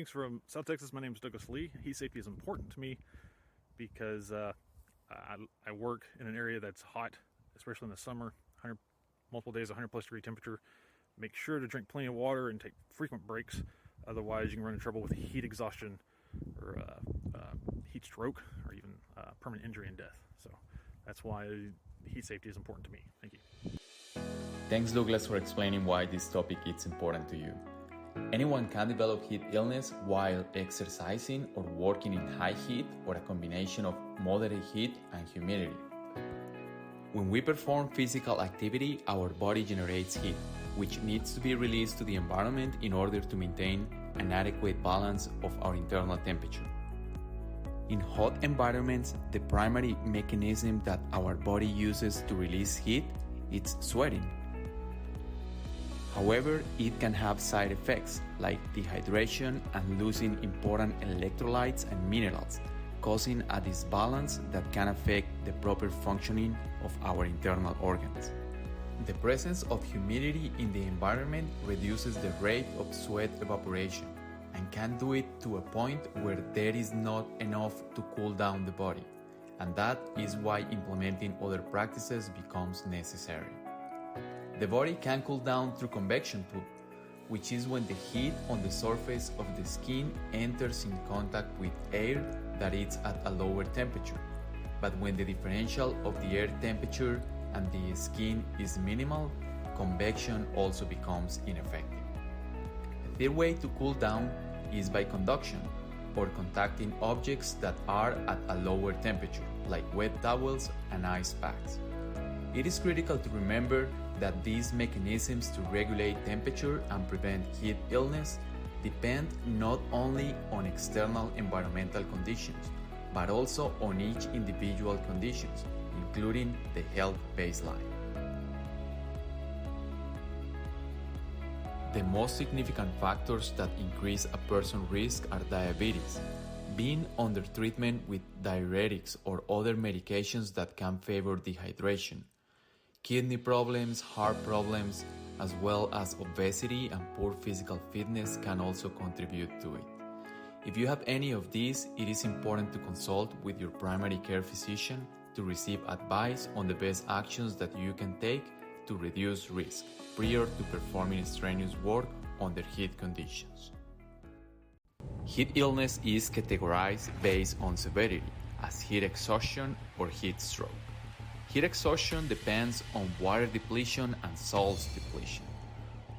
Greetings from South Texas. My name is Douglas Lee. Heat safety is important to me because I work in an area that's hot, especially in the summer, multiple days, 100 plus degree temperature. Make sure to drink plenty of water and take frequent breaks. Otherwise, you can run into trouble with heat exhaustion or heat stroke or even permanent injury and death. So that's why heat safety is important to me. Thank you. Thanks, Douglas, for explaining why this topic is important to you. Anyone can develop heat illness while exercising or working in high heat or a combination of moderate heat and humidity. When we perform physical activity, our body generates heat, which needs to be released to the environment in order to maintain an adequate balance of our internal temperature. In hot environments, the primary mechanism that our body uses to release heat is sweating. However, it can have side effects like dehydration and losing important electrolytes and minerals, causing a disbalance that can affect the proper functioning of our internal organs. The presence of humidity in the environment reduces the rate of sweat evaporation and can do it to a point where there is not enough to cool down the body, and that is why implementing other practices becomes necessary. The body can cool down through convection pull, which is when the heat on the surface of the skin enters in contact with air that is at a lower temperature. But when the differential of the air temperature and the skin is minimal, convection also becomes ineffective. A third way to cool down is by conduction, or contacting objects that are at a lower temperature, like wet towels and ice packs. It is critical to remember that these mechanisms to regulate temperature and prevent heat illness depend not only on external environmental conditions, but also on each individual conditions, including the health baseline. The most significant factors that increase a person's risk are diabetes, being under treatment with diuretics or other medications that can favor dehydration, kidney problems, heart problems, as well as obesity and poor physical fitness can also contribute to it. If you have any of these, it is important to consult with your primary care physician to receive advice on the best actions that you can take to reduce risk prior to performing strenuous work under heat conditions. Heat illness is categorized based on severity as heat exhaustion or heat stroke. Heat exhaustion depends on water depletion and salts depletion.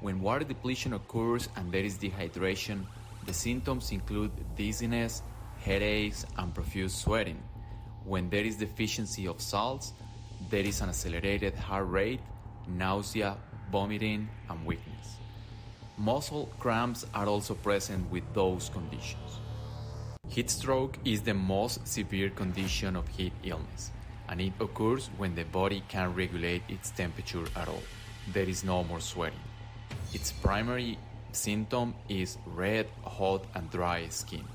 When water depletion occurs and there is dehydration, the symptoms include dizziness, headaches, and profuse sweating. When there is deficiency of salts, there is an accelerated heart rate, nausea, vomiting, and weakness. Muscle cramps are also present with those conditions. Heat stroke is the most severe condition of heat illness, and it occurs when the body can't regulate its temperature at all. There is no more sweating. Its primary symptom is red, hot, and dry skin,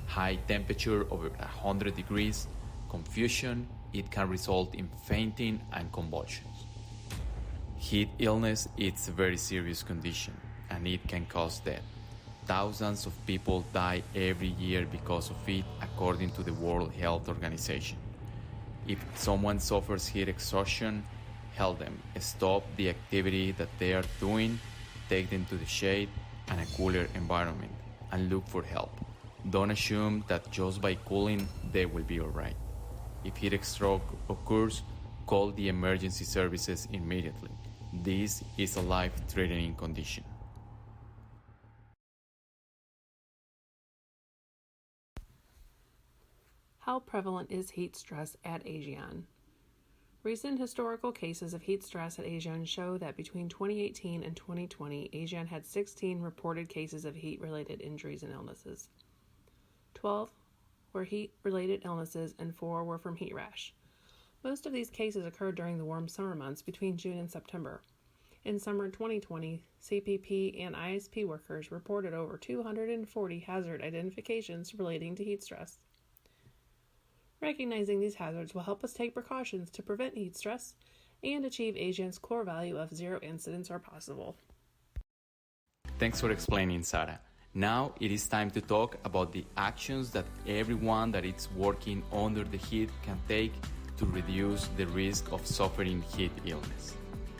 high temperature over 100 degrees, confusion. It can result in fainting and convulsions. Heat illness is a very serious condition, and it can cause death. Thousands of people die every year because of it, according to the World Health Organization. If someone suffers heat exhaustion, help them stop the activity that they are doing, take them to the shade and a cooler environment, and look for help. Don't assume that just by cooling they will be alright. If heat stroke occurs, call the emergency services immediately. This is a life-threatening condition. How prevalent is heat stress at Aegion? Recent historical cases of heat stress at Aegion show that between 2018 and 2020, Aegion had 16 reported cases of heat-related injuries and illnesses. 12 were heat-related illnesses and 4 were from heat rash. Most of these cases occurred during the warm summer months between June and September. In summer 2020, CPP and ISP workers reported over 240 hazard identifications relating to heat stress. Recognizing these hazards will help us take precautions to prevent heat stress and achieve Aegion's core value of 0 incidents are possible. Thanks for explaining, Sarah. Now it is time to talk about the actions that everyone that is working under the heat can take to reduce the risk of suffering heat illness.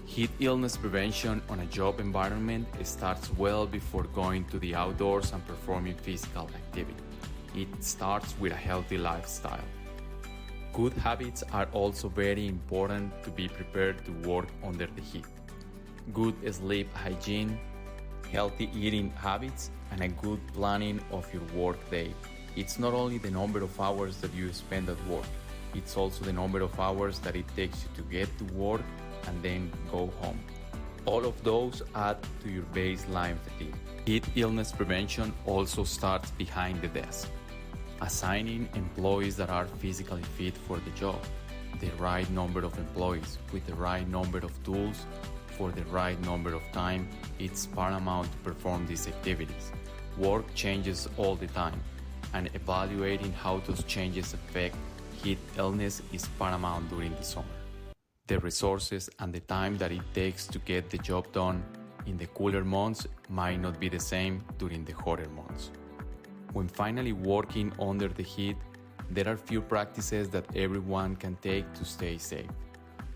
Heat illness prevention on a job environment starts well before going to the outdoors and performing physical activity. It starts with a healthy lifestyle. Good habits are also very important to be prepared to work under the heat. Good sleep hygiene, healthy eating habits, and a good planning of your work day. It's not only the number of hours that you spend at work, it's also the number of hours that it takes you to get to work and then go home. All of those add to your baseline fatigue. Heat illness prevention also starts behind the desk. Assigning employees that are physically fit for the job, the right number of employees with the right number of tools for the right number of time, it's paramount to perform these activities. Work changes all the time, and evaluating how those changes affect heat illness is paramount during the summer. The resources and the time that it takes to get the job done in the cooler months might not be the same during the hotter months. When finally working under the heat, there are few practices that everyone can take to stay safe.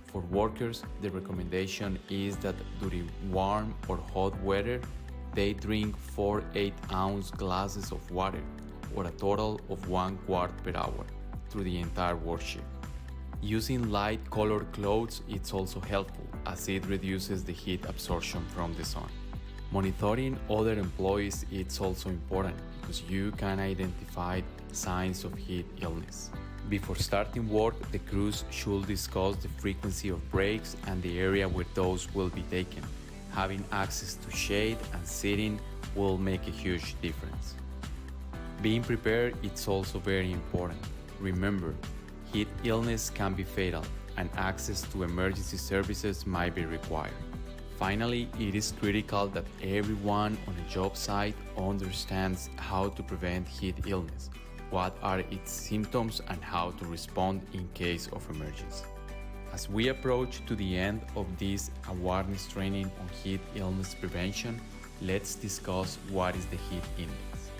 For workers, the recommendation is that during warm or hot weather, they drink 4 8-ounce glasses of water, or a total of 1 quart per hour, through the entire work shift. Using light colored clothes is also helpful, as it reduces the heat absorption from the sun. Monitoring other employees is also important because you can identify signs of heat illness. Before starting work, the crews should discuss the frequency of breaks and the area where those will be taken. Having access to shade and seating will make a huge difference. Being prepared is also very important. Remember, heat illness can be fatal, and access to emergency services might be required. Finally, it is critical that everyone on a job site understands how to prevent heat illness, what are its symptoms, and how to respond in case of emergency. As we approach to the end of this awareness training on heat illness prevention, let's discuss what is the heat index.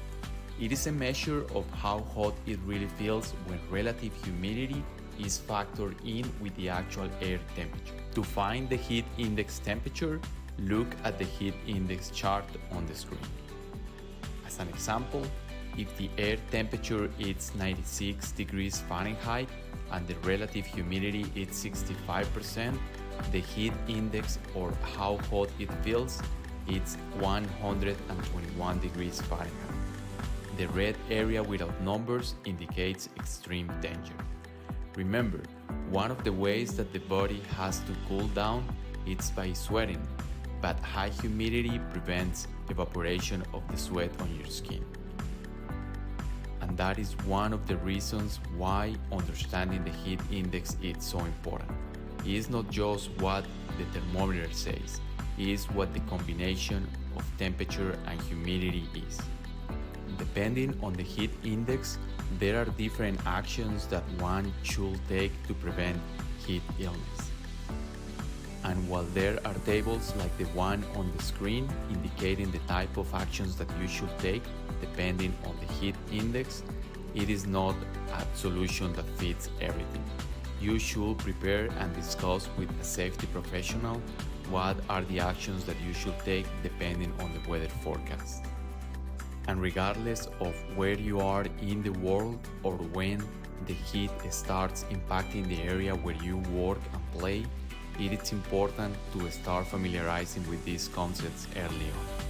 It is a measure of how hot it really feels when relative humidity is factored in with the actual air temperature. To find the heat index temperature, look at the heat index chart on the screen. As an example, if the air temperature is 96 degrees Fahrenheit and the relative humidity is 65%, the heat index, or how hot it feels, is 121 degrees Fahrenheit. The red area without numbers indicates extreme danger. Remember, one of the ways that the body has to cool down is by sweating, but high humidity prevents evaporation of the sweat on your skin. And that is one of the reasons why understanding the heat index is so important. It is not just what the thermometer says, it is what the combination of temperature and humidity is. Depending on the heat index, there are different actions that one should take to prevent heat illness. And while there are tables like the one on the screen indicating the type of actions that you should take depending on the heat index, it is not a solution that fits everything. You should prepare and discuss with a safety professional what are the actions that you should take depending on the weather forecast. And regardless of where you are in the world or when the heat starts impacting the area where you work and play, it is important to start familiarizing with these concepts early on.